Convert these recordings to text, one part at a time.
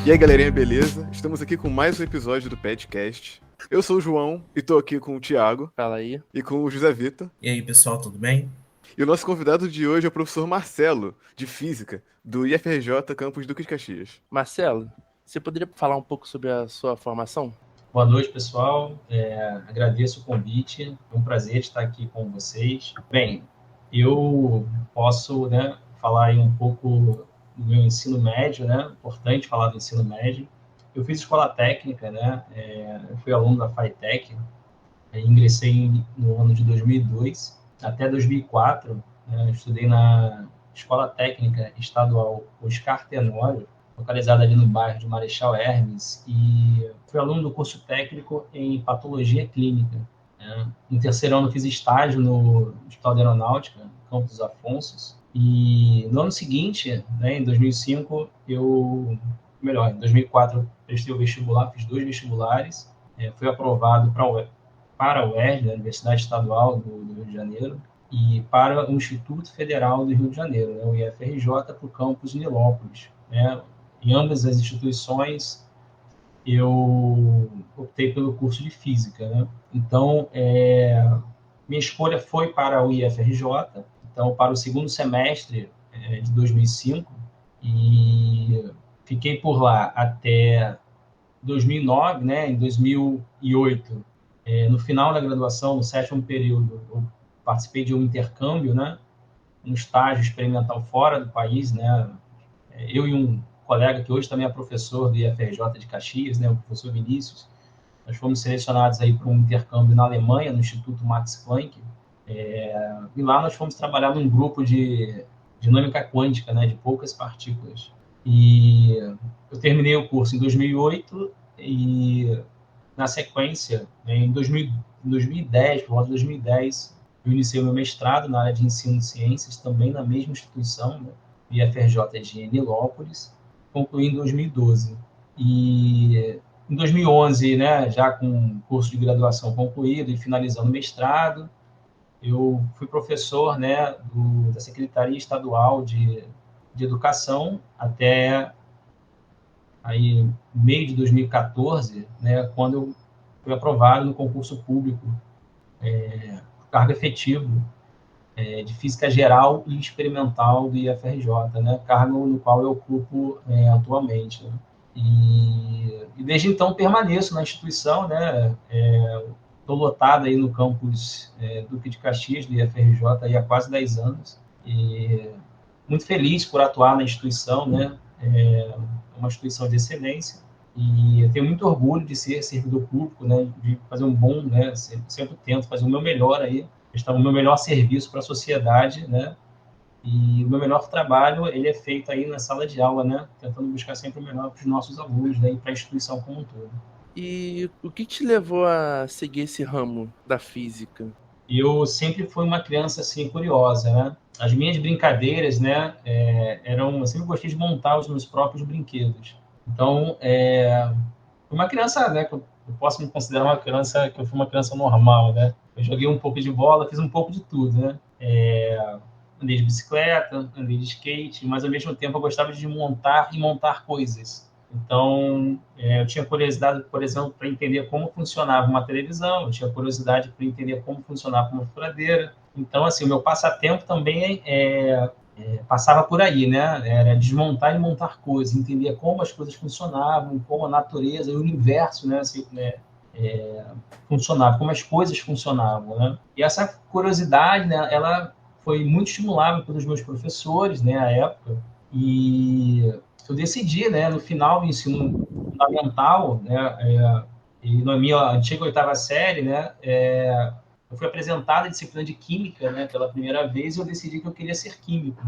E aí, galerinha, beleza? Estamos aqui com mais um episódio do Petcast. Eu sou o João e tô aqui com o Thiago. Fala aí. E com o José Vitor. E aí, pessoal, tudo bem? E o nosso convidado de hoje é o professor Marcelo, de Física, do IFRJ Campus Duque de Caxias. Marcelo, você poderia falar um pouco sobre a sua formação? Boa noite, pessoal. Agradeço o convite. É um prazer estar aqui com vocês. Bem, eu posso, falar aí um pouco do meu ensino médio, Importante falar do ensino médio. Eu fiz escola técnica, Eu fui aluno da FATEC. Ingressei no ano de 2002 até 2004. Estudei na Escola Técnica Estadual Oscar Tenório, localizada ali no bairro de Marechal Hermes, e fui aluno do curso técnico em Patologia Clínica. No terceiro ano fiz estágio no Hospital de Aeronáutica, Campos dos Afonsos, e no ano seguinte, em 2005, em 2004 eu prestei o vestibular, fiz 2 vestibulares, fui aprovado para a UERJ, a Universidade Estadual do Rio de Janeiro, e para o Instituto Federal do Rio de Janeiro, o IFRJ, para o campus Nilópolis. Em ambas as instituições, eu optei pelo curso de Física. Então, minha escolha foi para o IFRJ, então, para o segundo semestre de 2005, e fiquei por lá até 2009, Em 2008, no final da graduação, no 7º período, eu participei de um intercâmbio, um estágio experimental fora do país, Eu e um colega que hoje também é professor do IFRJ de Caxias, o professor Vinícius, nós fomos selecionados aí para um intercâmbio na Alemanha, no Instituto Max Planck, e lá nós fomos trabalhar num grupo de dinâmica quântica, de poucas partículas. E eu terminei o curso em 2008 e, na sequência, em 2010, por volta de 2010, eu iniciei o meu mestrado na área de ensino de ciências, também na mesma instituição, IFRJ de Nilópolis, concluí em 2012. E em 2011, já com o curso de graduação concluído e finalizando o mestrado, eu fui professor, da Secretaria Estadual de Educação até aí meio de 2014, quando eu fui aprovado no concurso público, cargo efetivo de Física Geral e Experimental do IFRJ, cargo no qual eu ocupo atualmente. E desde então permaneço na instituição, estou lotado aí no campus Duque de Caxias, do IFRJ, aí há quase 10 anos, e muito feliz por atuar na instituição, É uma instituição de excelência, e eu tenho muito orgulho de ser servidor público, de fazer um bom, sempre tento fazer o meu melhor aí, prestar o meu melhor serviço para a sociedade, e o meu melhor trabalho, ele é feito aí na sala de aula, tentando buscar sempre o melhor para os nossos alunos, e para a instituição como um todo. E o que te levou a seguir esse ramo da física? Eu sempre fui uma criança, assim, curiosa, As minhas brincadeiras, eu sempre gostei de montar os meus próprios brinquedos. Então, uma criança, que eu posso me considerar uma criança, que eu fui uma criança normal, Eu joguei um pouco de bola, fiz um pouco de tudo, Andei de bicicleta, andei de skate, mas ao mesmo tempo eu gostava de montar coisas. Então, eu tinha curiosidade, por exemplo, para entender como funcionava uma televisão, eu tinha curiosidade para entender como funcionava uma furadeira. Então, assim, o meu passatempo também passava por aí, Era desmontar e montar coisas, entender como as coisas funcionavam, como a natureza e o universo, funcionava, como as coisas funcionavam, E essa curiosidade, ela foi muito estimulada pelos meus professores, à época, e eu decidi, no final do ensino fundamental, e na minha antiga 8ª série, eu fui apresentado a disciplina de Química, pela primeira vez, e eu decidi que eu queria ser químico,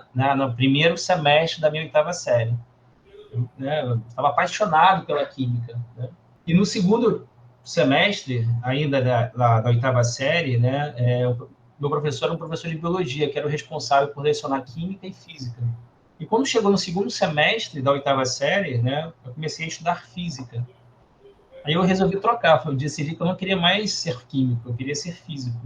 já no primeiro semestre da minha 8ª série. Eu estava apaixonado pela Química, E no segundo semestre, ainda da 8ª série, meu professor era um professor de Biologia, que era o responsável por lecionar Química e Física. E quando chegou no segundo semestre da 8ª série, eu comecei a estudar Física. Aí eu resolvi trocar, eu decidi que eu não queria mais ser químico, eu queria ser físico.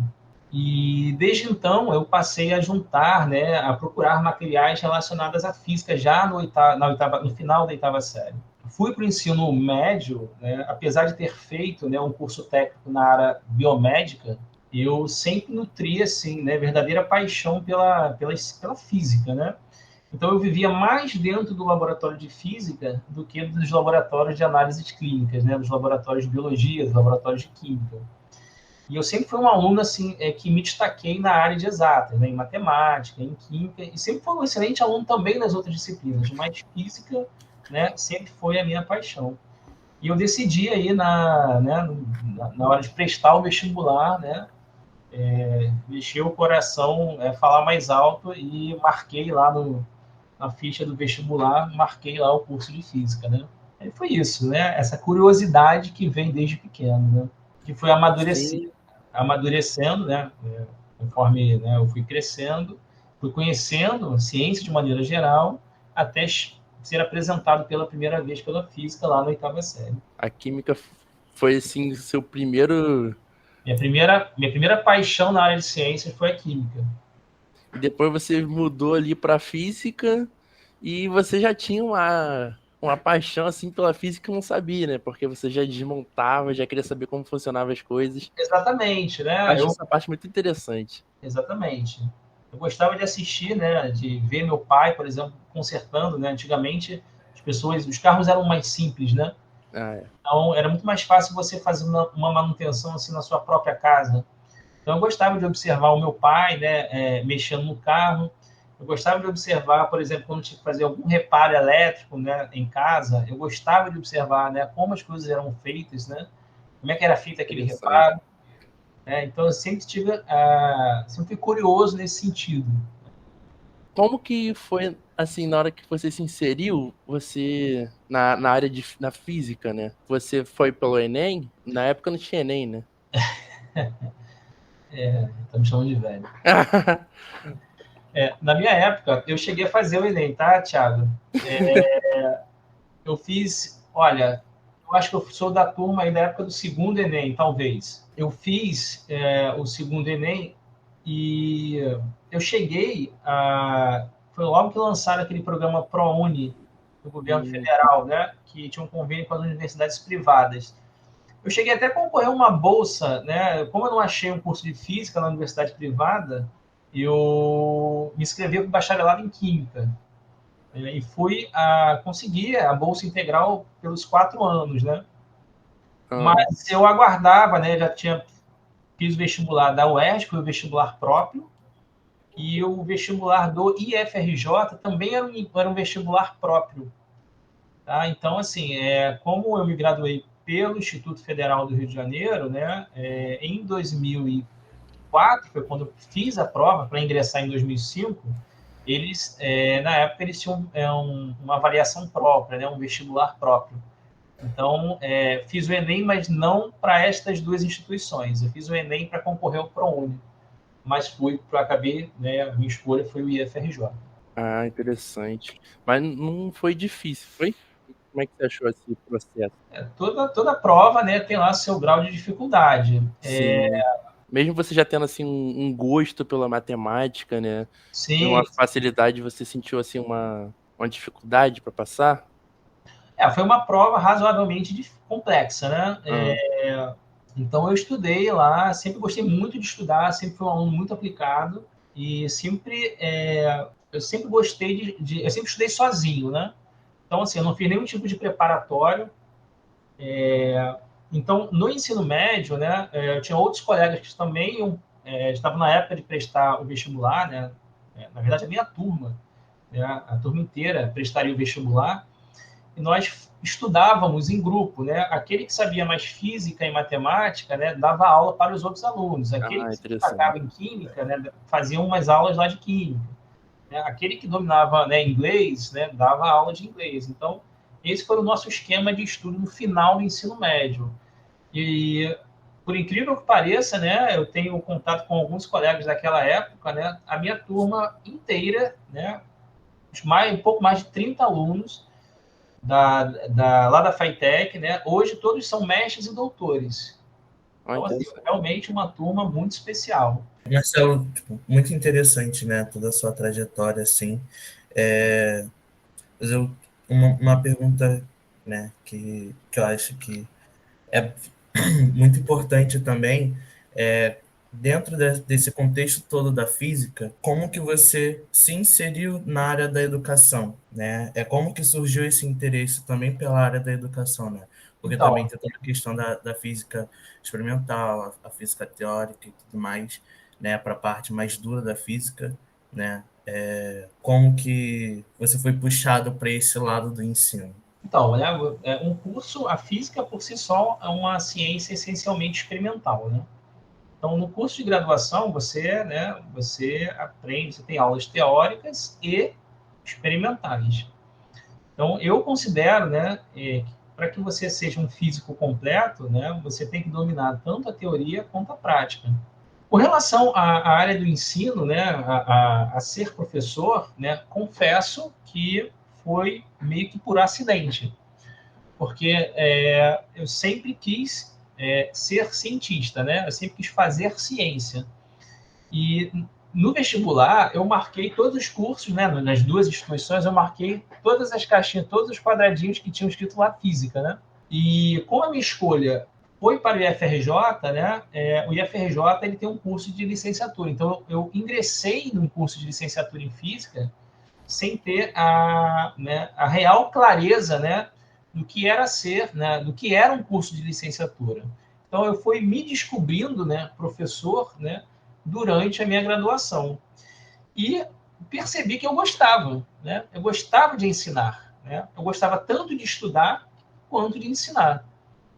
E desde então eu passei a juntar, né, a procurar materiais relacionados à física já no final da oitava série. Fui para o ensino médio, né, apesar de ter feito, né, um curso técnico na área biomédica, eu sempre nutri assim, né, verdadeira paixão pela física, né? Então eu vivia mais dentro do laboratório de física do que dos laboratórios de análises clínicas, né, dos laboratórios de biologia, dos laboratórios de química. E eu sempre fui um aluno assim, que me destaquei na área de exatas, né, em matemática, em química, e sempre fui um excelente aluno também nas outras disciplinas, mas física, né, sempre foi a minha paixão. E eu decidi aí na hora de prestar o vestibular, né, mexer o coração, falar mais alto e marquei lá na ficha do vestibular, marquei lá o curso de física, né. E foi isso, né, essa curiosidade que vem desde pequeno, né, que foi amadurecendo, né, conforme, né, eu fui crescendo, fui conhecendo ciência de maneira geral, até ser apresentado pela primeira vez pela física lá na oitava série. A química foi, assim, seu primeiro... Minha primeira paixão na área de ciências foi a química. E depois você mudou ali para física e você já tinha uma paixão, assim, pela física, não sabia, né? Porque você já desmontava, já queria saber como funcionavam as coisas. Exatamente, né? Acho essa parte muito interessante. Exatamente. Eu gostava de assistir, né, de ver meu pai, por exemplo, consertando, né? Antigamente, os carros eram mais simples, né? Ah, é. Então, era muito mais fácil você fazer uma manutenção assim na sua própria casa. Então, eu gostava de observar o meu pai, né, mexendo no carro. Eu gostava de observar, por exemplo, quando tinha que fazer algum reparo elétrico, né, em casa. Eu gostava de observar, né, como as coisas eram feitas, né, como é que era feito aquele reparo. Então, eu sempre sempre fui curioso nesse sentido. Como que foi, assim, na hora que você se inseriu, você, na área na física, né? Você foi pelo Enem? Na época não tinha Enem, né? Tá me chamando de velho. Na minha época, eu cheguei a fazer o Enem, tá, Thiago? Eu fiz, olha, eu acho que eu sou da turma aí da época do segundo Enem, talvez. Eu fiz o segundo Enem e eu cheguei a... Foi logo que lançaram aquele programa ProUni do governo federal, né? Que tinha um convênio com as universidades privadas. Eu cheguei até a concorrer a uma bolsa, né? Como eu não achei um curso de física na universidade privada, eu me inscrevi para o bacharelado em Química. E fui conseguir a bolsa integral pelos 4 anos, né? Mas eu aguardava, né? Fiz o vestibular da UERJ, foi o vestibular próprio, e o vestibular do IFRJ também era um vestibular próprio. Tá? Então, assim, como eu me graduei pelo Instituto Federal do Rio de Janeiro, né? Em 2004, foi quando eu fiz a prova para ingressar em 2005, eles, na época, eles tinham uma avaliação própria, né? Um vestibular próprio. Então, fiz o Enem, mas não para estas duas instituições. Eu fiz o Enem para concorrer ao ProUni, mas acabei, né? A minha escolha foi o IFRJ. Ah, interessante. Mas não foi difícil, foi? Como é que você achou esse processo? Toda prova, né, tem lá seu grau de dificuldade. Sim. Mesmo você já tendo assim um gosto pela matemática, né? Sim. Uma facilidade, você sentiu assim uma dificuldade para passar? Foi uma prova razoavelmente complexa, né? Então eu estudei lá, sempre gostei muito de estudar, sempre fui um aluno muito aplicado e eu sempre gostei eu sempre estudei sozinho, né? Então, assim, eu não fiz nenhum tipo de preparatório. Então, no ensino médio, né, eu tinha outros colegas que também estavam na época de prestar o vestibular, né? Na verdade, a minha turma, né, a turma inteira prestaria o vestibular, e nós estudávamos em grupo, né? Aquele que sabia mais física e matemática, né, dava aula para os outros alunos. Aquele que se destacava em química, né, fazia umas aulas lá de química. Aquele que dominava, né, inglês, né, dava aula de inglês. Então, esse foi o nosso esquema de estudo no final do ensino médio. E, por incrível que pareça, né, eu tenho contato com alguns colegas daquela época, né, a minha turma inteira, né, um pouco mais de 30 alunos lá da FATEC, né, hoje todos são mestres e doutores. Então, assim, realmente uma turma muito especial. Marcelo, tipo, muito interessante, né? Toda a sua trajetória, assim. Mas uma pergunta, né, que eu acho que é muito importante também, dentro desse contexto todo da física, como que você se inseriu na área da educação, né? Como que surgiu esse interesse também pela área da educação, né? Porque Então, também tem toda a questão da física experimental, a física teórica e tudo mais, né? Para a parte mais dura da física, né? Como que você foi puxado para esse lado do ensino? Então, né, um curso, a física por si só é uma ciência essencialmente experimental, né? Então, no curso de graduação, você aprende, você tem aulas teóricas e experimentais. Então, eu considero, né, para que você seja um físico completo, né, você tem que dominar tanto a teoria quanto a prática. Com relação à área do ensino, né, a ser professor, né, confesso que foi meio que por acidente, porque eu sempre quis ser cientista, né? Eu sempre quis fazer ciência. E no vestibular, eu marquei todos os cursos, né? Nas duas instituições, eu marquei todas as caixinhas, todos os quadradinhos que tinham escrito lá física, né? E como a minha escolha foi para o IFRJ, né? O IFRJ ele tem um curso de licenciatura. Então, eu ingressei num curso de licenciatura em física sem ter a real clareza, né, do que era ser, né, do que era um curso de licenciatura. Então, eu fui me descobrindo, né, professor, né, durante a minha graduação. E percebi que eu gostava, né? Eu gostava de ensinar, né? Eu gostava tanto de estudar quanto de ensinar.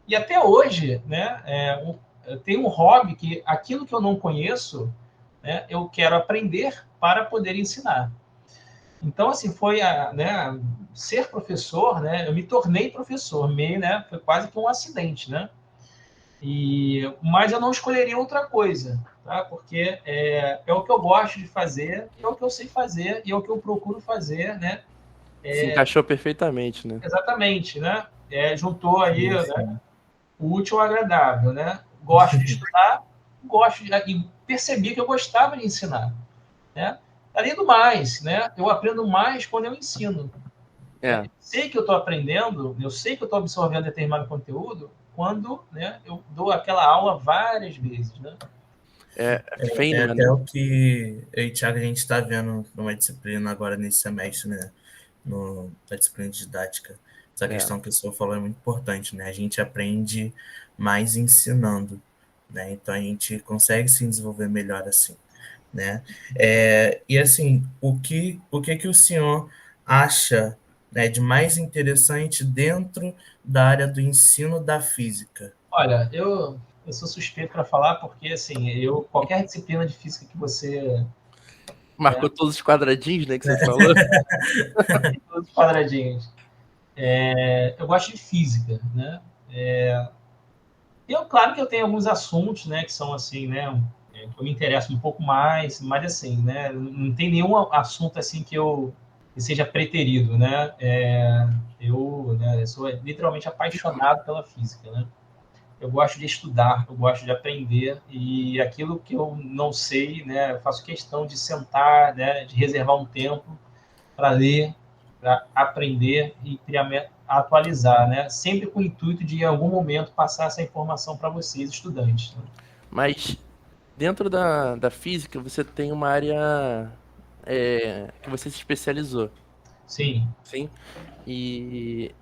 E até hoje, né, eu tenho um hobby que aquilo que eu não conheço, né, eu quero aprender para poder ensinar. Então, assim, foi né, ser professor, né? Eu me tornei professor, meio, né? Foi quase que um acidente, né? Mas eu não escolheria outra coisa, tá? Porque é o que eu gosto de fazer, é o que eu sei fazer e é o que eu procuro fazer, né? Se encaixou perfeitamente, né? Exatamente, né? Juntou aí, né, o útil ao agradável, né? Gosto de estudar, e percebi que eu gostava de ensinar, né? Além do mais, né? Eu aprendo mais quando eu ensino. Eu sei que eu estou aprendendo, eu sei que eu estou absorvendo determinado conteúdo quando, né, eu dou aquela aula várias vezes, né? Até né? o que eu e o Thiago a gente está vendo numa disciplina agora nesse semestre, né? Na disciplina de didática. Essa questão que o senhor falou é muito importante, né? A gente aprende mais ensinando, né? Então a gente consegue se desenvolver melhor assim, né? E assim, o que o senhor acha, né, de mais interessante dentro da área do ensino da física? Olha, eu sou suspeito para falar porque, assim, qualquer disciplina de física que você... Marcou todos os quadradinhos, né, que você falou? Todos os quadradinhos. Eu gosto de física, né? Claro que eu tenho alguns assuntos, né, que são assim, né, que eu me interesso um pouco mais, mas assim, né, não tem nenhum assunto assim que seja preterido, né? Eu sou literalmente apaixonado pela física, né? Eu gosto de estudar, eu gosto de aprender e aquilo que eu não sei, né, eu faço questão de sentar, né, de reservar um tempo para ler, para aprender e atualizar, né? Sempre com o intuito de, em algum momento, passar essa informação para vocês, estudantes. Né? Mas dentro da física, você tem uma área que você se especializou. Sim. Sim. E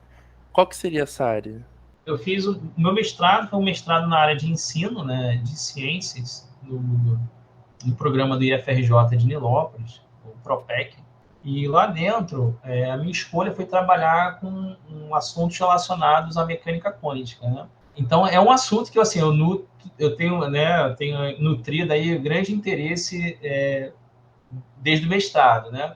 qual que seria essa área? Eu fiz o meu mestrado, foi um mestrado na área de ensino, né, de ciências, no programa do IFRJ de Nilópolis, o PROPEC. E lá dentro, a minha escolha foi trabalhar com assuntos relacionados à mecânica quântica, né? Então, é um assunto que assim, eu tenho nutrido aí grande interesse desde o mestrado, né?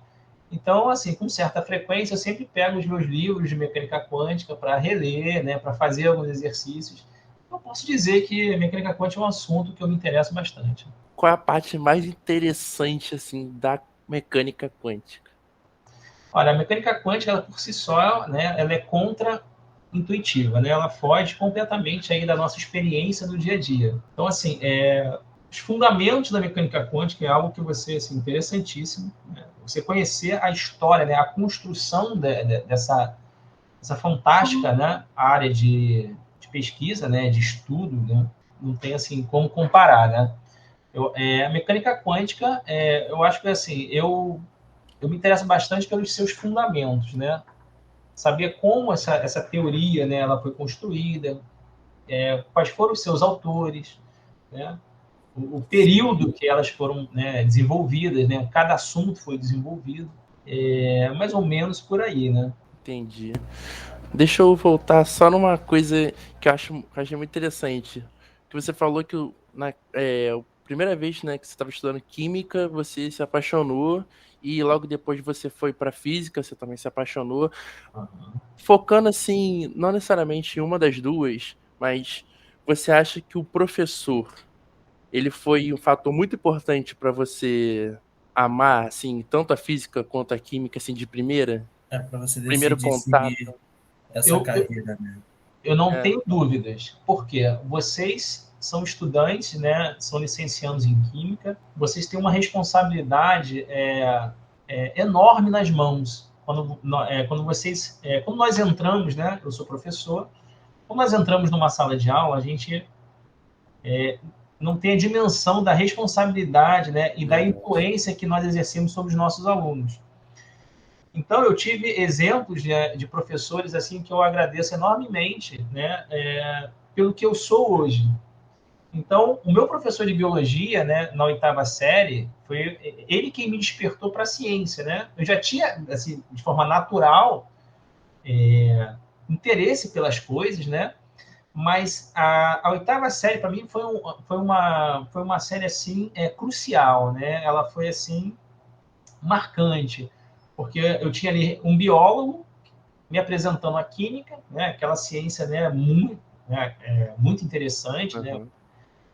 Então, assim, com certa frequência, eu sempre pego os meus livros de mecânica quântica para reler, né, para fazer alguns exercícios. Eu posso dizer que a mecânica quântica é um assunto que eu me interesso bastante. Qual é a parte mais interessante, assim, da mecânica quântica? Olha, a mecânica quântica, ela por si só, né, ela é contra intuitiva, né? Ela foge completamente aí da nossa experiência do dia a dia. Então, assim, os fundamentos da mecânica quântica é algo que você, assim, interessantíssimo, né? Você conhecer a história, né? A construção dessa fantástica, né? Área de pesquisa, né? De estudo, né? Não tem, assim, como comparar, né? A mecânica quântica, eu acho que, assim, eu me interesso bastante pelos seus fundamentos, né? Saber como essa teoria, né, ela foi construída, quais foram os seus autores, né? O período que elas foram, né, desenvolvidas, né? Cada assunto foi desenvolvido, mais ou menos por aí, né? Entendi. Deixa eu voltar só numa coisa que eu achei muito interessante. Que você falou que a primeira vez, né, que você estava estudando química, você se apaixonou e logo depois você foi para física, você também se apaixonou. Focando assim, não necessariamente em uma das duas, mas você acha que o professor, ele foi um fator muito importante para você amar, assim, tanto a física quanto a química, assim, de primeira? Para você Primeiro decidir contato. seguir essa carreira, né? Eu não tenho dúvidas, porque vocês são estudantes, né? São licenciados em química, vocês têm uma responsabilidade enorme nas mãos. Quando nós entramos, né? Eu sou professor. Quando nós entramos numa sala de aula, a gente não tem a dimensão da responsabilidade, né? E da influência que nós exercemos sobre os nossos alunos. Então, eu tive exemplos de professores assim que eu agradeço enormemente, né? Pelo que eu sou hoje. Então, o meu professor de biologia, né, na 8ª série, foi ele quem me despertou para a ciência, né? Eu já tinha, assim, de forma natural, interesse pelas coisas, né? Mas a 8ª série, para mim, foi uma série, assim, crucial, né? Ela foi, assim, marcante, porque eu tinha ali um biólogo me apresentando a química, né? Aquela ciência, né, muito interessante, né?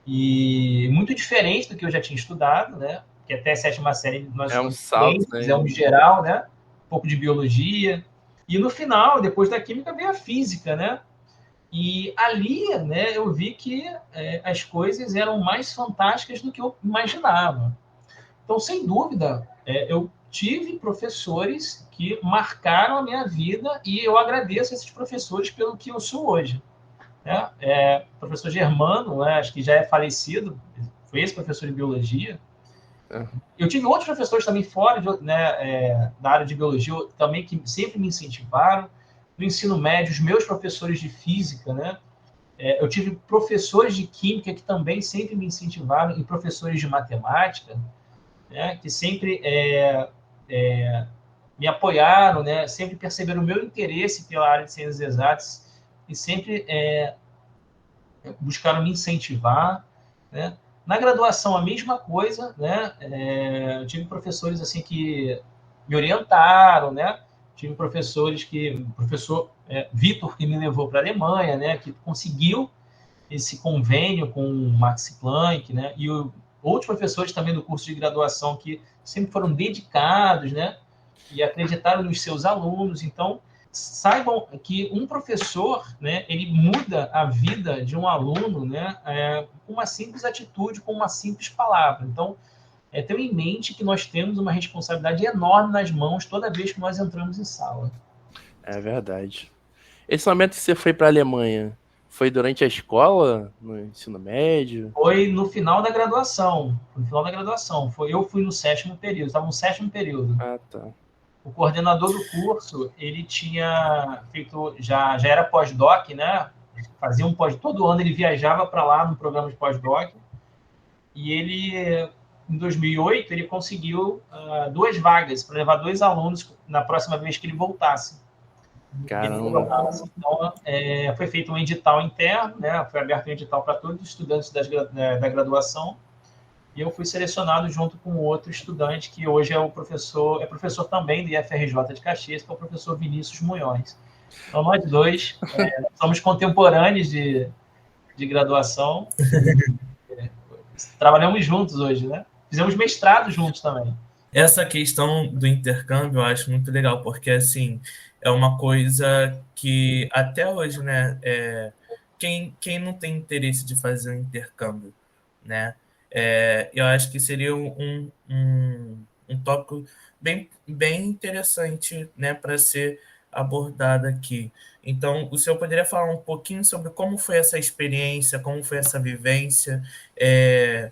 E muito diferente do que eu já tinha estudado, né? Que até a 7ª série nós um salto, né? fizemos geral, né? Um pouco de biologia. E no final, depois da química, veio a física, né? E ali, né, eu vi que as coisas eram mais fantásticas do que eu imaginava. Então, sem dúvida, eu tive professores que marcaram a minha vida e eu agradeço a esses professores pelo que eu sou hoje. O professor Germano, né, acho que já é falecido, foi esse professor de biologia. Eu tive outros professores também fora da área de biologia também que sempre me incentivaram. No ensino médio, os meus professores de física, né, eu tive professores de química que também sempre me incentivaram e professores de matemática, né, que sempre me apoiaram, né, sempre perceberam o meu interesse pela área de ciências exatas e sempre buscaram me incentivar, né? Na graduação, a mesma coisa, né? Eu tive professores assim que me orientaram, né? Tive professores o professor Vitor, que me levou para a Alemanha, né? Que conseguiu esse convênio com o Max Planck, né? E outros professores também do curso de graduação que sempre foram dedicados, né? E acreditaram nos seus alunos. Então, saibam que um professor, né, ele muda a vida de um aluno, né, com uma simples atitude, com uma simples palavra. Então, tenham em mente que nós temos uma responsabilidade enorme nas mãos toda vez que nós entramos em sala. É verdade. Esse momento que você foi para a Alemanha, foi durante a escola, no ensino médio? Foi no final da graduação. Eu fui no 7º período, estava no 7º período. Ah, tá. O coordenador do curso, ele tinha feito, já era pós-doc, né? Fazia um pós, todo ano ele viajava para lá no programa de pós-doc. E ele, em 2008, ele conseguiu 2 vagas para levar 2 alunos na próxima vez que ele voltasse. Caramba. Então, foi feito um edital interno, né? Foi aberto um edital para todos os estudantes da graduação. E eu fui selecionado junto com outro estudante que hoje é professor também do IFRJ de Caxias, que é o professor Vinícius Munhoz. Então, nós dois somos contemporâneos de graduação. Trabalhamos juntos hoje, né? Fizemos mestrado juntos também. Essa questão do intercâmbio eu acho muito legal, porque assim, é uma coisa que até hoje, né, quem não tem interesse de fazer um intercâmbio, né, eu acho que seria um tópico bem interessante, né, para ser abordado aqui. Então, o senhor poderia falar um pouquinho sobre como foi essa experiência, como foi essa vivência, é,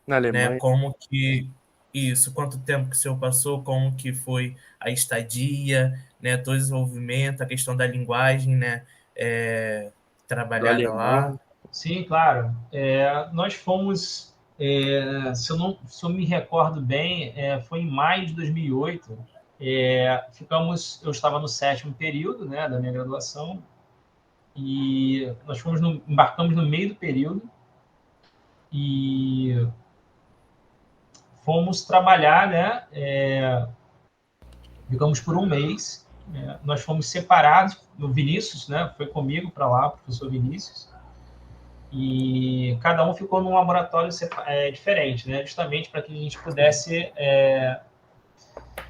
Na né? Alemanha. Como que isso, quanto tempo que o senhor passou, como que foi a estadia, né? Todo o desenvolvimento, a questão da linguagem, né? Do Trabalhada lá. alemão. Sim, claro. Nós fomos, se eu me recordo bem, foi em maio de 2008. Eu estava no 7º período, né, da minha graduação, e nós embarcamos no meio do período e fomos trabalhar, né? Ficamos por um mês. Nós fomos separados. O Vinícius, né, foi comigo para lá, o professor Vinícius, e cada um ficou num laboratório diferente, né, justamente para que a gente pudesse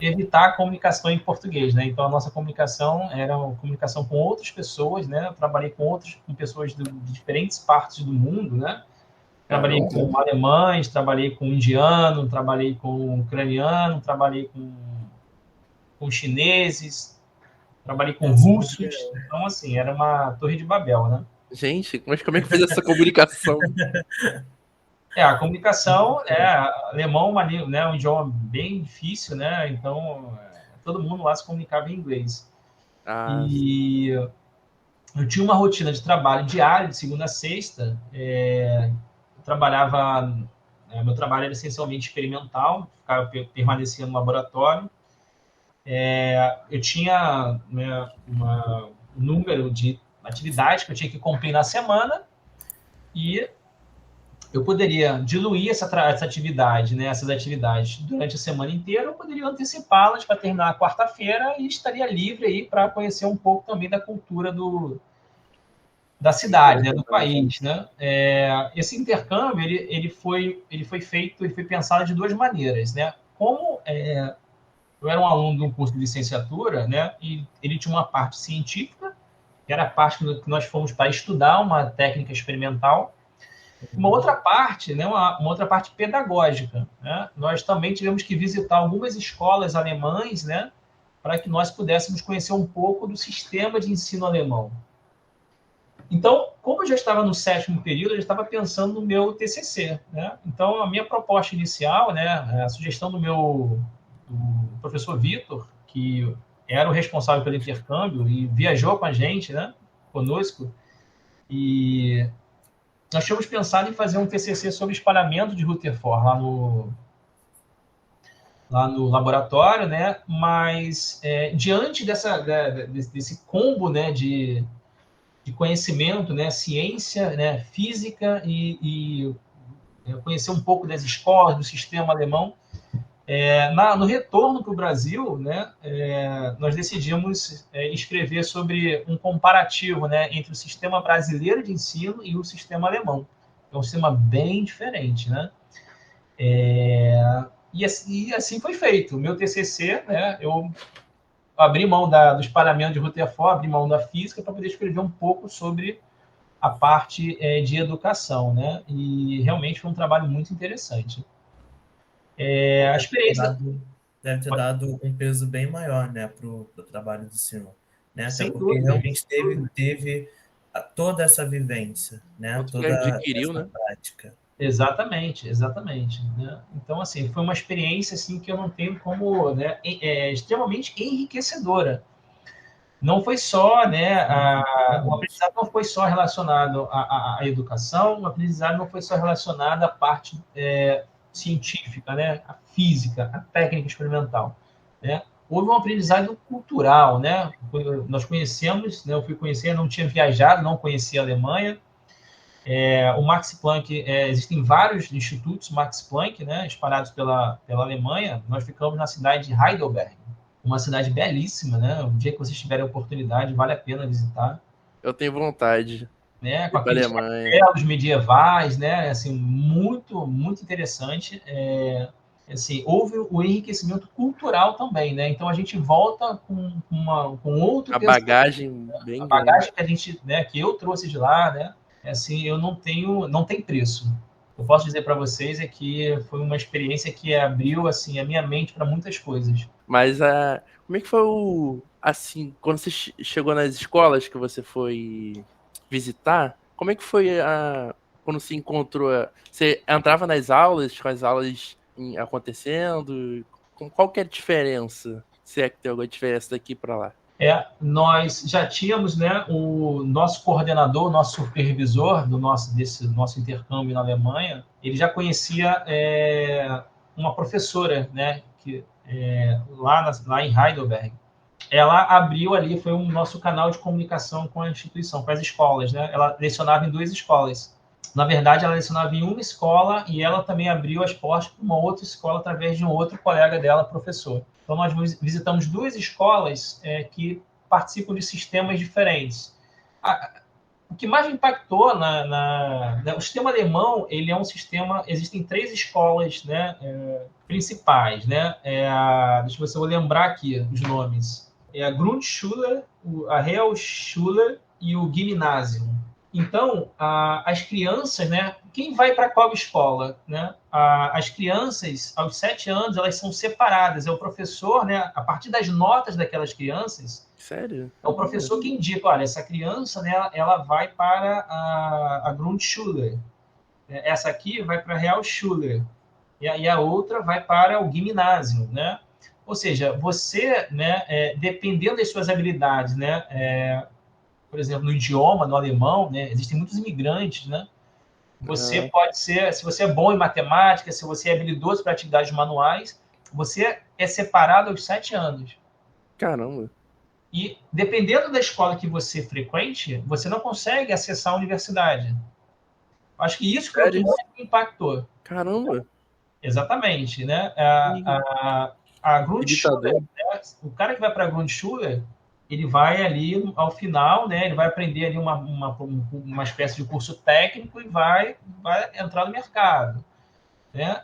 evitar a comunicação em português, né? Então a nossa comunicação era uma comunicação com outras pessoas, né? Eu trabalhei com pessoas de diferentes partes do mundo, né? Trabalhei com alemães, trabalhei com indiano, trabalhei com ucraniano, trabalhei com chineses, trabalhei com russos. Então, assim, era uma torre de Babel, né? Gente, mas como é que fez essa comunicação? A comunicação alemão, né, um idioma bem difícil, né? Então, todo mundo lá se comunicava em inglês. E eu tinha uma rotina de trabalho diário, de segunda a sexta. Eu trabalhava, meu trabalho era essencialmente experimental, permanecia no laboratório. Eu tinha, né, um número de atividades que eu tinha que cumprir na semana e eu poderia diluir essa atividade, né, essas atividades durante a semana inteira, eu poderia antecipá-las para terminar na quarta-feira e estaria livre aí para conhecer um pouco também da cultura da cidade, né, do país, né? Esse intercâmbio ele foi feito, ele foi pensado de duas maneiras, né? Como eu era um aluno de um curso de licenciatura, né? E ele tinha uma parte científica, que era a parte que nós fomos para estudar uma técnica experimental. Uma outra parte, né? Uma outra parte pedagógica, né? Nós também tivemos que visitar algumas escolas alemãs, né? Para que nós pudéssemos conhecer um pouco do sistema de ensino alemão. Então, como eu já estava no 7º período, eu já estava pensando no meu TCC, né? Então, a minha proposta inicial, né? A sugestão do professor Vitor, que era o responsável pelo intercâmbio e viajou com a gente, né? Conosco, e nós tínhamos pensado em fazer um TCC sobre espalhamento de Rutherford lá no laboratório, né? Mas diante desse combo, né, de conhecimento, né, ciência, né, física e conhecer um pouco das escolas, do sistema alemão, no retorno para o Brasil, né, nós decidimos escrever sobre um comparativo, né, entre o sistema brasileiro de ensino e o sistema alemão. É um sistema bem diferente, né? E assim foi feito. O meu TCC, né, eu abri mão do espalhamento de Rutherford, abri mão da física para poder escrever um pouco sobre a parte de educação, né? E realmente foi um trabalho muito interessante. A experiência... Deve ter dado um peso bem maior, né, para o trabalho do senhor, né? Até porque dúvida, realmente teve toda essa vivência, né? Toda adquiriu, essa né? prática. Exatamente. Né? Então, assim, foi uma experiência assim, que eu não tenho como, né, extremamente enriquecedora. Não foi só, né, o aprendizado não foi só relacionado à educação, o aprendizado não foi só relacionado à parte científica, né, à física, à técnica experimental, né? Houve um aprendizado cultural, né? Nós conhecemos, né, eu fui conhecer, não tinha viajado, não conhecia a Alemanha. O Max Planck, existem vários institutos Max Planck, né, espalhados pela Alemanha. Nós ficamos na cidade de Heidelberg, uma cidade belíssima, né? Um dia que vocês tiverem a oportunidade, vale a pena visitar. Eu tenho vontade. Né? Com aqueles castelos medievais, né? Assim, muito, muito interessante. assim, houve o enriquecimento cultural também, né? Então a gente volta com outro A pensamento, bagagem a bem grande. bagagem que a gente, né, que eu trouxe de lá, né? Assim, eu não tem preço. Eu posso dizer para vocês é que foi uma experiência que abriu assim a minha mente para muitas coisas. Mas como é que foi assim, quando você chegou nas escolas que você foi visitar, como é que foi quando se encontrou? Você entrava nas aulas, com as aulas acontecendo? Qual que é a diferença? Se é que tem alguma diferença daqui para lá? Nós já tínhamos, né, o nosso coordenador, nosso supervisor desse nosso intercâmbio na Alemanha, ele já conhecia uma professora, né, que lá em Heidelberg. Ela abriu ali, foi o nosso canal de comunicação com a instituição, com as escolas, né? Ela lecionava em 2 escolas. Na verdade, ela lecionava em uma escola e ela também abriu as portas para uma outra escola através de um outro colega dela, professor. Então, nós visitamos 2 escolas que participam de sistemas diferentes. O que mais me impactou o sistema alemão, ele é um sistema, existem 3 escolas, né, principais, né? Deixa eu ver se eu vou lembrar aqui os nomes. É a Grundschule, a Realschule e o Gymnasium. Então, as crianças, né? Quem vai para qual escola, né? As crianças, aos 7 anos, elas são separadas. É o professor, né? A partir das notas daquelas crianças, Sério? é o professor que indica, olha, essa criança, né? Ela vai para a Grundschule. Essa aqui vai para a Realschule. E a outra vai para o Gymnasium, né? Ou seja, você, né, dependendo das suas habilidades, né, por exemplo, no idioma, no alemão, né, existem muitos imigrantes, né? Você pode ser, se você é bom em matemática, se você é habilidoso para atividades manuais, você é separado aos 7 anos. Caramba. E dependendo da escola que você frequente, você não consegue acessar a universidade. Acho que isso foi o que Sério? mais me impactou. Caramba. Exatamente, né? A Grundschule, Limitador. né? O cara que vai para a Grundschule, ele vai ali ao final, né? Ele vai aprender ali uma espécie de curso técnico e vai entrar no mercado, né?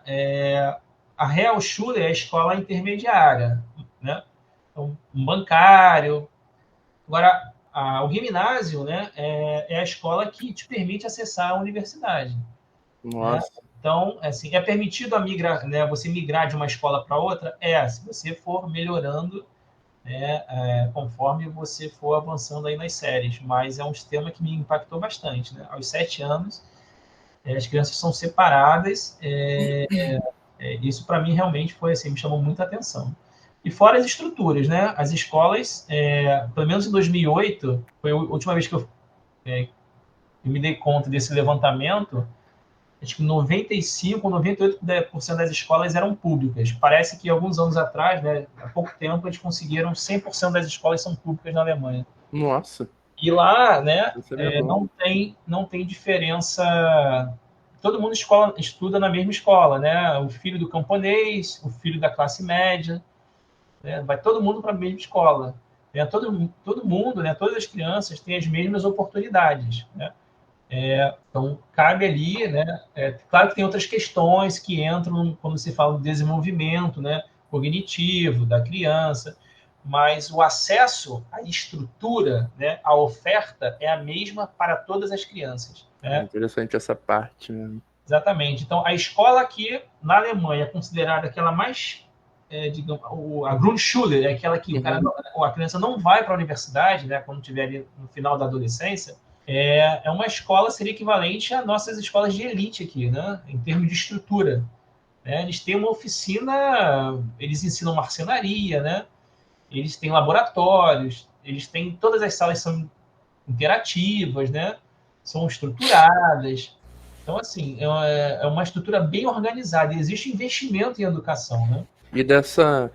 A Realschule é a escola intermediária, né? Então, um bancário. Agora, o ginásio, né? É a escola que te permite acessar a universidade. Né? Nossa. Então, assim, é permitido né, você migrar de uma escola para outra? Se você for melhorando, né, conforme você for avançando aí nas séries. Mas é um sistema que me impactou bastante. Né? Aos 7 anos, as crianças são separadas. Isso, para mim, realmente foi assim, me chamou muita atenção. E fora as estruturas, né? As escolas, pelo menos em 2008, foi a última vez que eu me dei conta desse levantamento. Acho que 95, 98% das escolas eram públicas. Parece que alguns anos atrás, né, há pouco tempo, eles conseguiram 100% das escolas são públicas na Alemanha. Nossa. E lá, né, Isso é bom. não tem diferença. Todo mundo estuda na mesma escola, né? O filho do camponês, o filho da classe média, né? Vai todo mundo para a mesma escola. Né? Todo mundo, né, todas as crianças têm as mesmas oportunidades, né? Então, cabe ali, né? Claro que tem outras questões que entram quando se fala do desenvolvimento, né, cognitivo da criança, mas o acesso à estrutura, né, à oferta é a mesma para todas as crianças. É Né? interessante essa parte, né? Exatamente. Então, a escola aqui na Alemanha é considerada aquela mais, digamos, a Grundschule, é aquela que a criança não vai para a universidade, né, quando estiver ali no final da adolescência. É uma escola, seria equivalente a nossas escolas de elite aqui, né? Em termos de estrutura. Né? Eles têm uma oficina, eles ensinam marcenaria, né? Eles têm laboratórios, eles têm, todas as salas são interativas, né? São estruturadas. Então, assim, é uma estrutura bem organizada. Existe investimento em educação, né? E dessa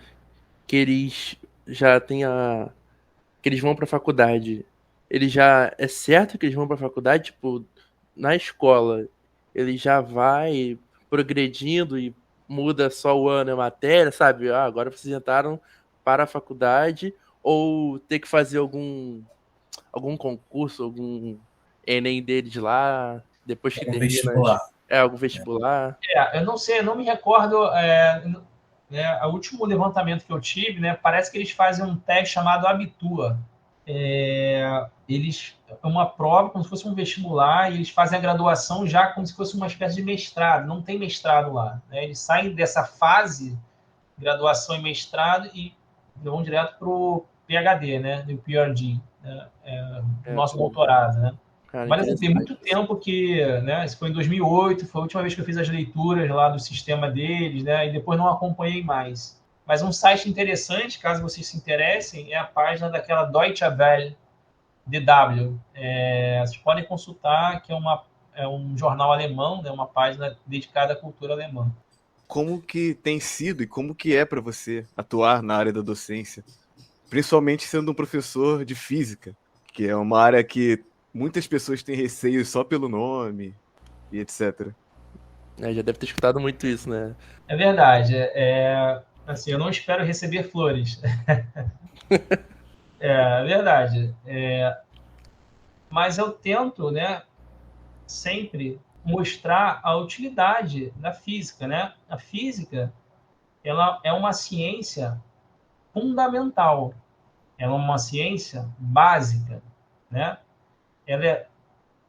que eles já têm que eles vão para a faculdade, ele já é certo que eles vão para a faculdade, tipo, na escola, ele já vai progredindo e muda só o ano e a matéria, sabe? Agora vocês entraram para a faculdade, ou ter que fazer algum concurso, algum Enem deles lá, depois que Um termina. vestibular. É algo vestibular? Eu não sei, eu não me recordo. Né, o último levantamento que eu tive, né, parece que eles fazem um teste chamado Abitua. É uma prova como se fosse um vestibular, e eles fazem a graduação já como se fosse uma espécie de mestrado. Não tem mestrado lá, né? Eles saem dessa fase, graduação e mestrado, e vão direto para o PhD, né? Do PhD, né? Nosso doutorado, né? Cara, Mas assim, tem muito interessante. tempo que, né? Isso foi em 2008, foi a última vez que eu fiz as leituras lá do sistema deles, né? E depois não acompanhei mais. Mas um site interessante, caso vocês se interessem, é a página daquela Deutsche Welle DW. Vocês podem consultar, que é um jornal alemão, né? Uma página dedicada à cultura alemã. Como que tem sido e como que é para você atuar na área da docência? Principalmente sendo um professor de física, que é uma área que muitas pessoas têm receio só pelo nome e etc. Já deve ter escutado muito isso, né? É verdade. Assim, eu não espero receber flores. É verdade. Mas eu tento, né, sempre mostrar a utilidade da física, né? A física, ela é uma ciência fundamental. Ela é uma ciência básica, né?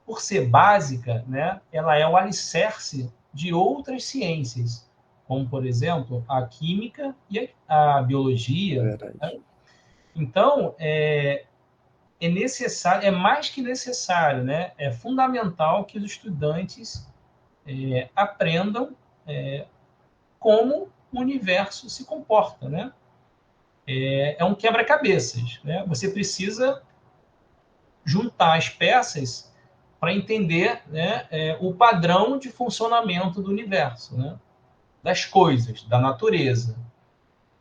Por ser básica, né, ela é o alicerce de outras ciências, como, por exemplo, a química e a É biologia. Né? verdade. Então, é necessário, é mais que necessário, né? É fundamental que os estudantes aprendam como o universo se comporta, né? É um quebra-cabeças, né? Você precisa juntar as peças para entender, né, o padrão de funcionamento do universo, né? Das coisas, da natureza.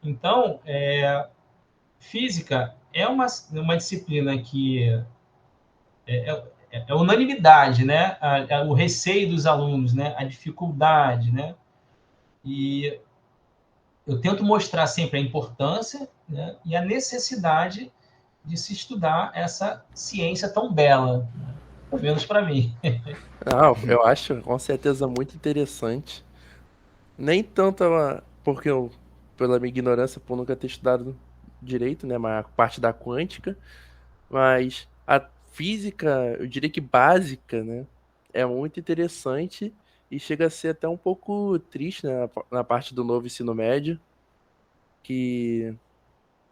Então, física é uma disciplina que é unanimidade, né? O receio dos alunos, né? A dificuldade, né? E eu tento mostrar sempre a importância, né? E a necessidade de se estudar essa ciência tão bela, né? Pelo menos para mim. Não, eu acho com certeza muito interessante. Nem tanto porque eu, pela minha ignorância, por nunca ter estudado direito, né? Mas a parte da quântica, mas a física, eu diria que básica, né? É muito interessante e chega a ser até um pouco triste, né? Na parte do novo ensino médio, que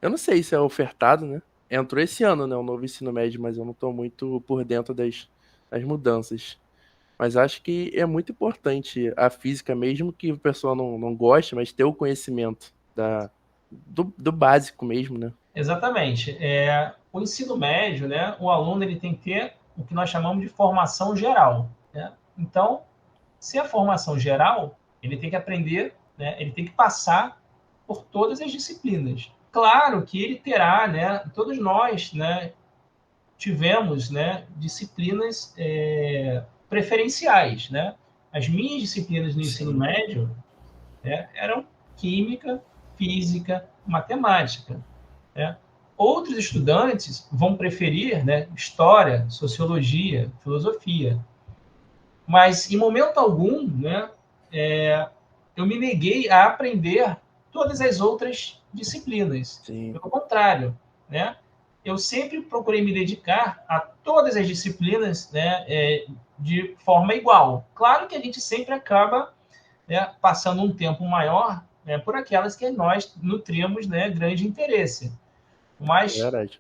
eu não sei se é ofertado, né? Entrou esse ano, né? O novo ensino médio, mas eu não tô muito por dentro das mudanças. Mas acho que é muito importante a física, mesmo que o pessoal não goste, mas ter o conhecimento do básico mesmo, né? Exatamente. O ensino médio, né? O aluno ele tem que ter o que nós chamamos de formação geral, né? Então, se é formação geral, ele tem que aprender, né? Ele tem que passar por todas as disciplinas. Claro que ele terá, né? Todos nós, né? Tivemos, né? Disciplinas preferenciais, né? As minhas disciplinas no ensino Sim, médio, né, eram química, física, matemática, né? Outros estudantes vão preferir, né, história, sociologia, filosofia. Mas, em momento algum, né, eu me neguei a aprender todas as outras disciplinas. sim. Pelo contrário, né, eu sempre procurei me dedicar a todas as disciplinas, né, de forma igual. Claro que a gente sempre acaba, né, passando um tempo maior, né, por aquelas que nós nutrimos, né, grande interesse. É Mas verdade.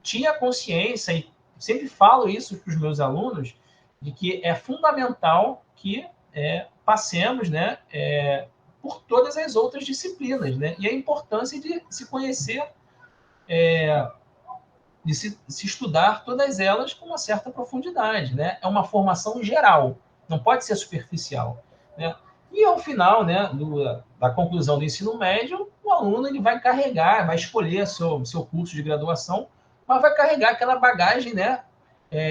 tinha consciência, e sempre falo isso para os meus alunos, de que é fundamental que passemos, né, por todas as outras disciplinas, né, e a importância de se conhecer, de se estudar todas elas com uma certa profundidade, né? É uma formação geral, não pode ser superficial, né? E ao final, né, da conclusão do ensino médio, o aluno ele vai carregar, vai escolher seu curso de graduação, mas vai carregar aquela bagagem, né,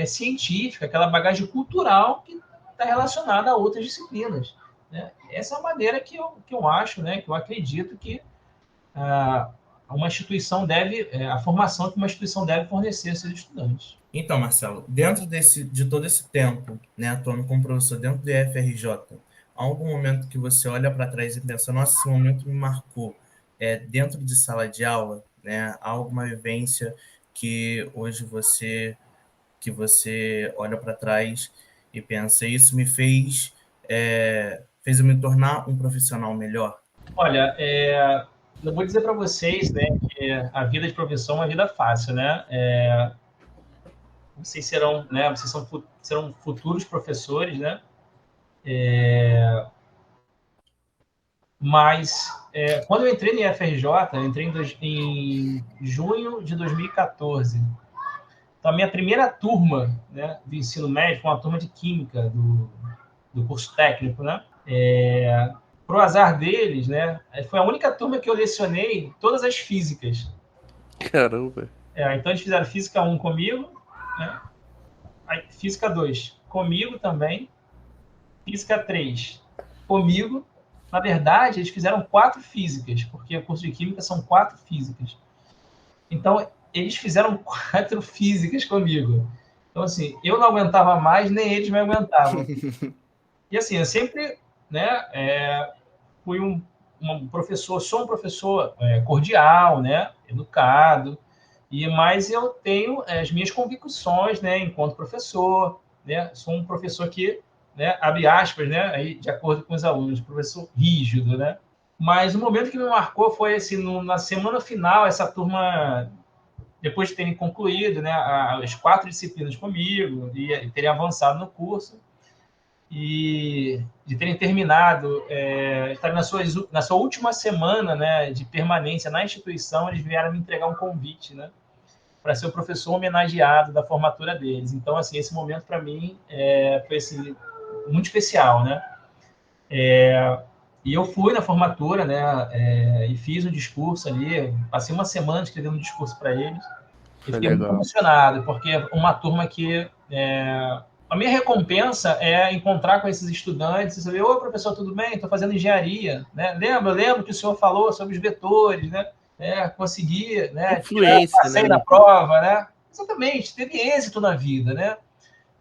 científica, aquela bagagem cultural que está relacionada a outras disciplinas, né? Essa é a maneira que eu acho, né, que eu acredito que uma instituição deve, a formação que uma instituição deve fornecer a seus estudantes. Então, Marcelo, dentro de todo esse tempo, né, atuando como professor dentro do IFRJ, há algum momento que você olha para trás e pensa, nossa, esse momento me marcou, dentro de sala de aula, né, há alguma vivência que hoje você olha para trás e pensa, isso me fez eu me tornar um profissional melhor? Olha, eu vou dizer para vocês, né, que a vida de professor é uma vida fácil, né? Vocês serão, né? Vocês serão futuros professores, né? Mas quando eu entrei no IFRJ, eu entrei em junho de 2014. Então, a minha primeira turma, né, do ensino médio foi uma turma de química do curso técnico, né? Pro azar deles, né? Foi a única turma que eu lecionei todas as físicas. Caramba. Então eles fizeram física 1 comigo, né? Aí, física 2 comigo também, física 3 comigo. Na verdade, eles fizeram 4 físicas, porque o curso de química são 4 físicas. Então, eles fizeram 4 físicas comigo. Então, assim, eu não aguentava mais, nem eles me aguentavam. E assim, eu sempre, né, fui um professor, sou um professor cordial, né, educado, mas eu tenho as minhas convicções, né, enquanto professor, né, sou um professor que, né, abre aspas, né, aí, de acordo com os alunos, professor rígido, né. Mas o momento que me marcou foi assim, na semana final, essa turma, depois de terem concluído, né, as 4 disciplinas comigo e terem avançado no curso, e de terem terminado, estarem na sua última semana, né, de permanência na instituição, eles vieram me entregar um convite, né, para ser o professor homenageado da formatura deles. Então, assim, esse momento para mim foi assim, muito especial, né? E eu fui na formatura, né, e fiz um discurso ali, passei uma semana escrevendo um discurso para eles. E fiquei muito emocionado, porque uma turma que a minha recompensa é encontrar com esses estudantes e saber, oi, professor, tudo bem? Estou fazendo engenharia, né? Eu lembro que o senhor falou sobre os vetores, né? Consegui, né? Influência, passei né? na prova, né? Exatamente, teve êxito na vida, né?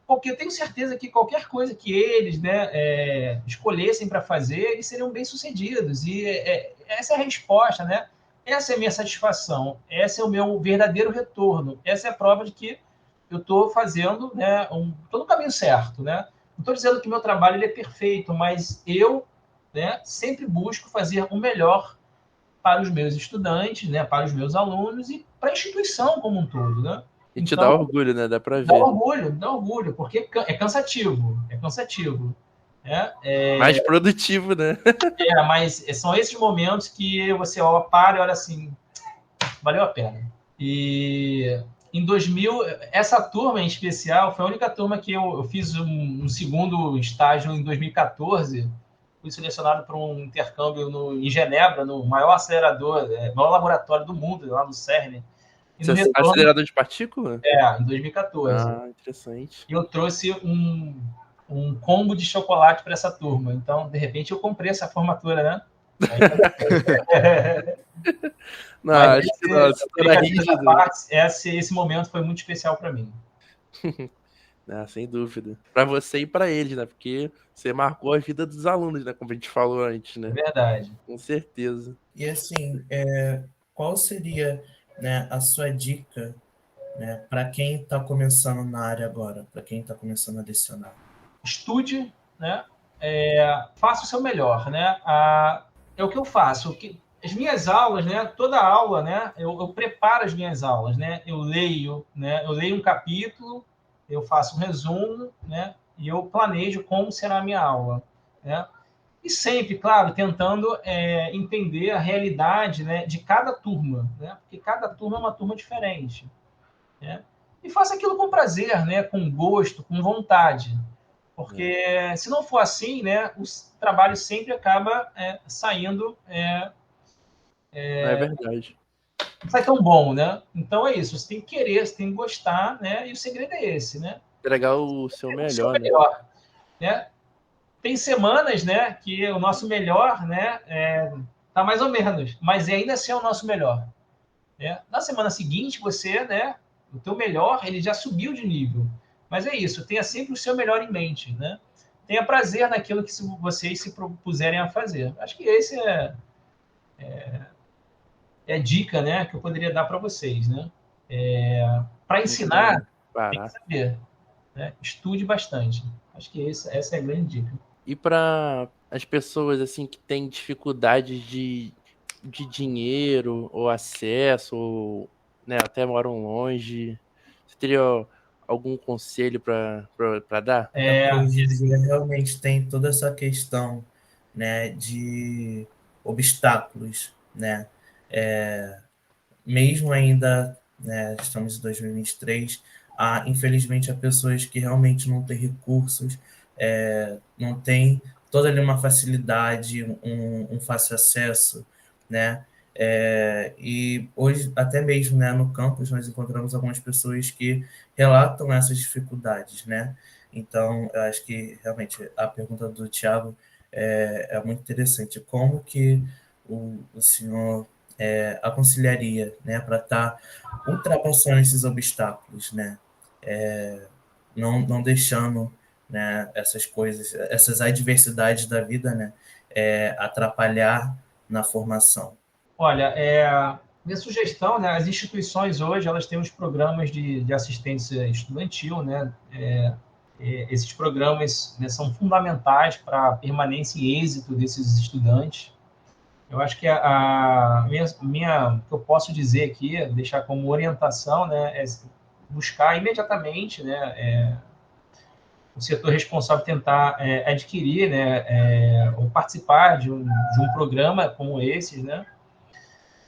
Porque eu tenho certeza que qualquer coisa que eles, né, escolhessem para fazer, eles seriam bem-sucedidos. E essa é a resposta, né? Essa é a minha satisfação, esse é o meu verdadeiro retorno, essa é a prova de que eu estou fazendo, né, estou no caminho certo, né? Não estou dizendo que o meu trabalho ele é perfeito, mas eu, né, sempre busco fazer o melhor para os meus estudantes, né, para os meus alunos e para a instituição como um todo, né? E te dá orgulho, né? Dá pra ver. Dá orgulho, porque é cansativo, Mais produtivo, né? Mas são esses momentos que você para e olha assim, valeu a pena. E em 2000, essa turma em especial foi a única turma que eu fiz um segundo estágio em 2014. Fui selecionado para um intercâmbio em Genebra, no maior acelerador, maior laboratório do mundo, lá no CERN. Acelerador de partícula? Em 2014. Ah, interessante. E eu trouxe um combo de chocolate para essa turma. Então, de repente, eu comprei essa formatura, né? Não, acho que não, você tá rígido. Esse momento foi muito especial para mim. Sem dúvida. Para você e para eles, né? Porque você marcou a vida dos alunos, né? Como a gente falou antes, né? Verdade. Com certeza. E assim, qual seria, né, a sua dica, né, para quem está começando na área agora, para quem está começando a lecionar? Estude, né? Faça o seu melhor, né? É o que eu faço. As minhas aulas, né? Toda aula, né? Eu preparo as minhas aulas, né? Eu leio, né? Eu leio um capítulo, eu faço um resumo, né? E eu planejo como será a minha aula, né? E sempre, claro, tentando entender a realidade, né, de cada turma, né? Porque cada turma é uma turma diferente, né? E faça aquilo com prazer, né? Com gosto, com vontade. Porque se não for assim, né, o trabalho sempre acaba saindo... Não é verdade. Não sai tão bom, né? Então é isso, você tem que querer, você tem que gostar, né? E o segredo é esse, né? Entregar o seu melhor, né? Tem semanas, né, que o nosso melhor, né, tá mais ou menos, mas ainda assim é o nosso melhor. né? Na semana seguinte, você, né, o teu melhor, ele já subiu de nível. Mas é isso, tenha sempre o seu melhor em mente, né? Tenha prazer naquilo que vocês se propuserem a fazer. Acho que esse é a dica, né, que eu poderia dar para vocês, né? Para ensinar, tem que saber, né? Estude bastante. Acho que essa é a grande dica. E para as pessoas assim que têm dificuldades de dinheiro ou acesso, ou, né, até moram longe, você teria algum conselho para dar? Hoje em dia realmente tem toda essa questão, né, de obstáculos, né? Mesmo ainda, né, estamos em 2023, infelizmente há pessoas que realmente não têm recursos, não têm toda ali uma facilidade, um fácil acesso, né? E hoje, até mesmo, né, no campus, nós encontramos algumas pessoas que relatam essas dificuldades, né? Então, eu acho que realmente a pergunta do Thiago é muito interessante. Como que o senhor aconselharia, né, para estar ultrapassando esses obstáculos, né? Não deixando, né, essas coisas, essas adversidades da vida, né, atrapalhar na formação. Olha, minha sugestão, né, as instituições hoje elas têm os programas de assistência estudantil, né? Esses programas, né, são fundamentais para a permanência e êxito desses estudantes. Eu acho que a minha que eu posso dizer aqui, deixar como orientação, né, é buscar imediatamente, né, o setor responsável tentar adquirir, né, ou participar de um programa como esses, né?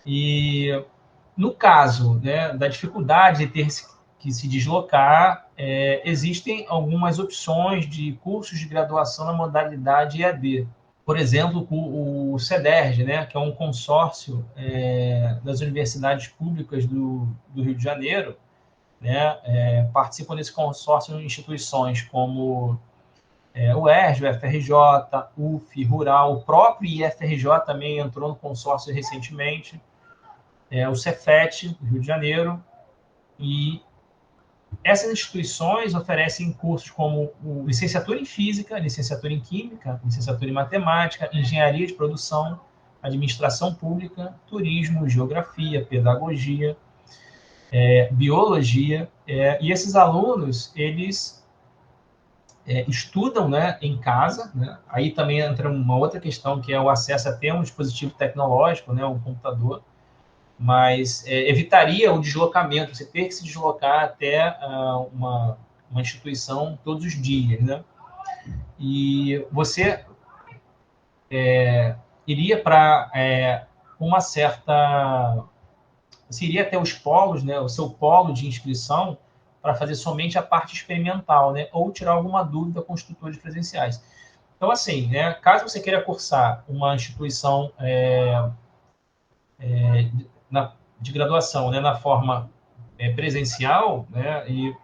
E no caso, né, da dificuldade de ter que se deslocar, existem algumas opções de cursos de graduação na modalidade EAD. Por exemplo, o CEDERJ, né, que é um consórcio das universidades públicas do Rio de Janeiro, né, participam desse consórcio instituições como o ERJ, o FRJ, UF, Rural, o próprio IFRJ também entrou no consórcio recentemente, o Cefet, do Rio de Janeiro, e essas instituições oferecem cursos como licenciatura em Física, licenciatura em Química, licenciatura em Matemática, Engenharia de Produção, Administração Pública, Turismo, Geografia, Pedagogia, Biologia, e esses alunos, eles estudam, né, em casa, né? Aí também entra uma outra questão, que é o acesso a ter um dispositivo tecnológico, né, um computador, mas evitaria o deslocamento, você ter que se deslocar até uma instituição todos os dias, né? E você iria para uma certa... Você iria até os polos, né, o seu polo de inscrição, para fazer somente a parte experimental, né, ou tirar alguma dúvida com os tutores presenciais. Então, assim, né, caso você queira cursar uma instituição de graduação, né, na forma presencial, né, e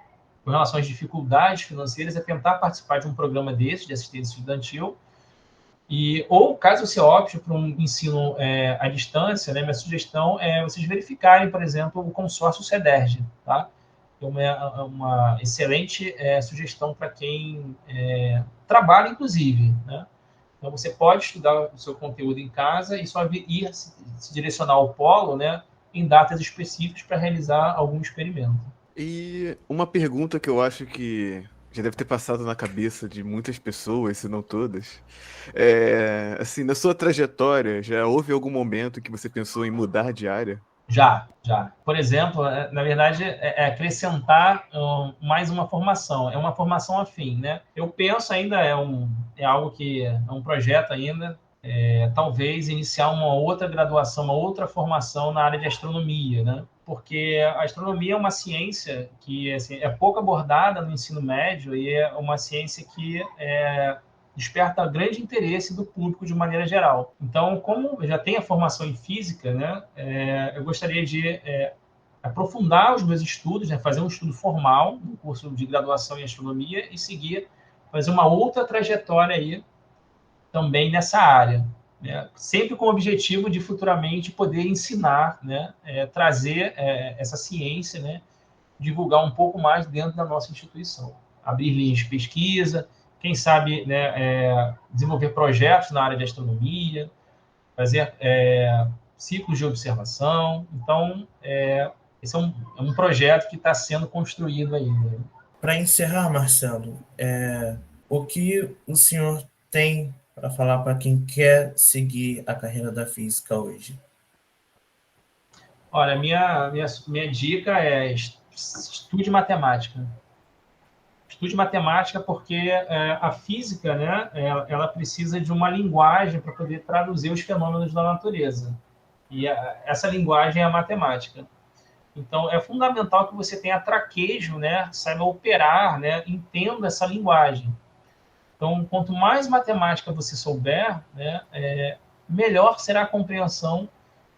com relação às dificuldades financeiras, é tentar participar de um programa desse, de assistência estudantil, ou caso você opte por um ensino à distância, né, minha sugestão é vocês verificarem, por exemplo, o consórcio CEDERJ, tá? É uma excelente sugestão para quem trabalha, inclusive, né? Então, você pode estudar o seu conteúdo em casa e só ir se direcionar ao polo, né, em datas específicas para realizar algum experimento. E uma pergunta que eu acho que já deve ter passado na cabeça de muitas pessoas, se não todas, assim, na sua trajetória, já houve algum momento que você pensou em mudar de área? Já. Por exemplo, na verdade, acrescentar mais uma formação. É uma formação afim, né? Eu penso ainda, algo que é um projeto ainda, talvez iniciar uma outra graduação, uma outra formação na área de astronomia, né? Porque a astronomia é uma ciência que assim, é pouco abordada no ensino médio e é uma ciência que desperta grande interesse do público de maneira geral. Então, como eu já tenho a formação em física, né, eu gostaria de aprofundar os meus estudos, né, fazer um estudo formal no curso de graduação em astronomia e seguir, fazer uma outra trajetória aí também nessa área. né, sempre com o objetivo de futuramente poder ensinar, né, trazer essa ciência, né, divulgar um pouco mais dentro da nossa instituição. Abrir linhas de pesquisa, quem sabe, né, desenvolver projetos na área de astronomia, fazer ciclos de observação. Então, esse é um projeto que está sendo construído aí. Né? Para encerrar, Marcelo, o que o senhor tem para falar para quem quer seguir a carreira da física hoje? Olha, minha dica é estude matemática. Estude matemática porque a física, né, ela precisa de uma linguagem para poder traduzir os fenômenos da natureza. E essa linguagem é a matemática. Então, é fundamental que você tenha traquejo, né, saiba operar, né, entenda essa linguagem. Então, quanto mais matemática você souber, né, melhor será a compreensão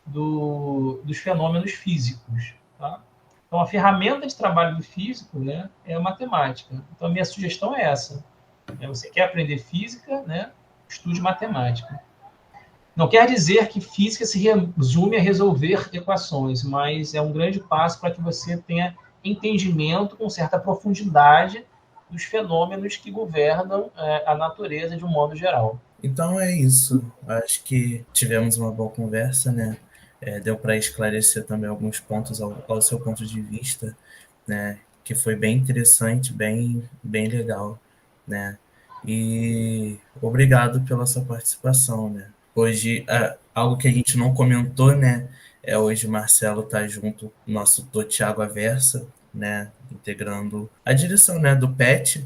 dos fenômenos físicos. Tá? Então, a ferramenta de trabalho do físico, né, é a matemática. Então, a minha sugestão é essa. Você quer aprender física, né, estude matemática. Não quer dizer que física se resume a resolver equações, mas é um grande passo para que você tenha entendimento com certa profundidade dos fenômenos que governam a natureza de um modo geral. Então é isso. Acho que tivemos uma boa conversa, né? Deu para esclarecer também alguns pontos ao seu ponto de vista, né? Que foi bem interessante, bem legal, né? E obrigado pela sua participação, né? Hoje, algo que a gente não comentou, né? Hoje o Marcelo está junto com o nosso doutor Thiago Aversa, né? Integrando a direção, né? Do PET,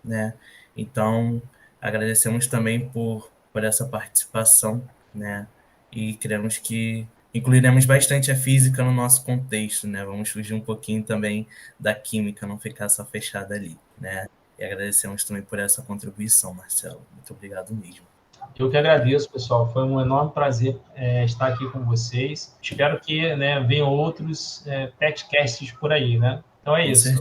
né? Então, agradecemos também por essa participação, né? E queremos que incluiremos bastante a física no nosso contexto, né? Vamos fugir um pouquinho também da química, não ficar só fechada ali, né? E agradecemos também por essa contribuição, Marcelo. Muito obrigado mesmo. Eu que agradeço, pessoal. Foi um enorme prazer estar aqui com vocês. Espero que, né, venham outros podcasts por aí, né? Então é isso.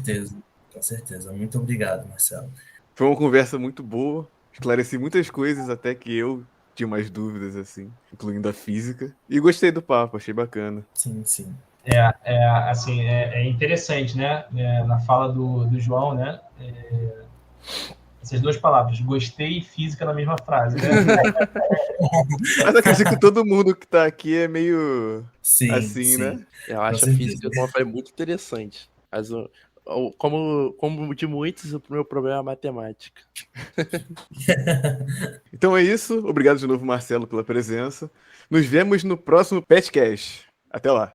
Com certeza. Muito obrigado, Marcelo. Foi uma conversa muito boa. Esclareci muitas coisas, até que eu tinha mais dúvidas, assim, incluindo a física. E gostei do papo, achei bacana. Sim. Assim, é interessante, né? Na fala do João, né? Essas duas palavras, gostei e física na mesma frase, né? Mas acredito que todo mundo que tá aqui é meio sim. né? Eu acho a física como foi muito interessante. Mas como de muitos, o meu problema é a matemática. Então é isso. Obrigado de novo, Marcelo, pela presença. Nos vemos no próximo Petcast. Até lá.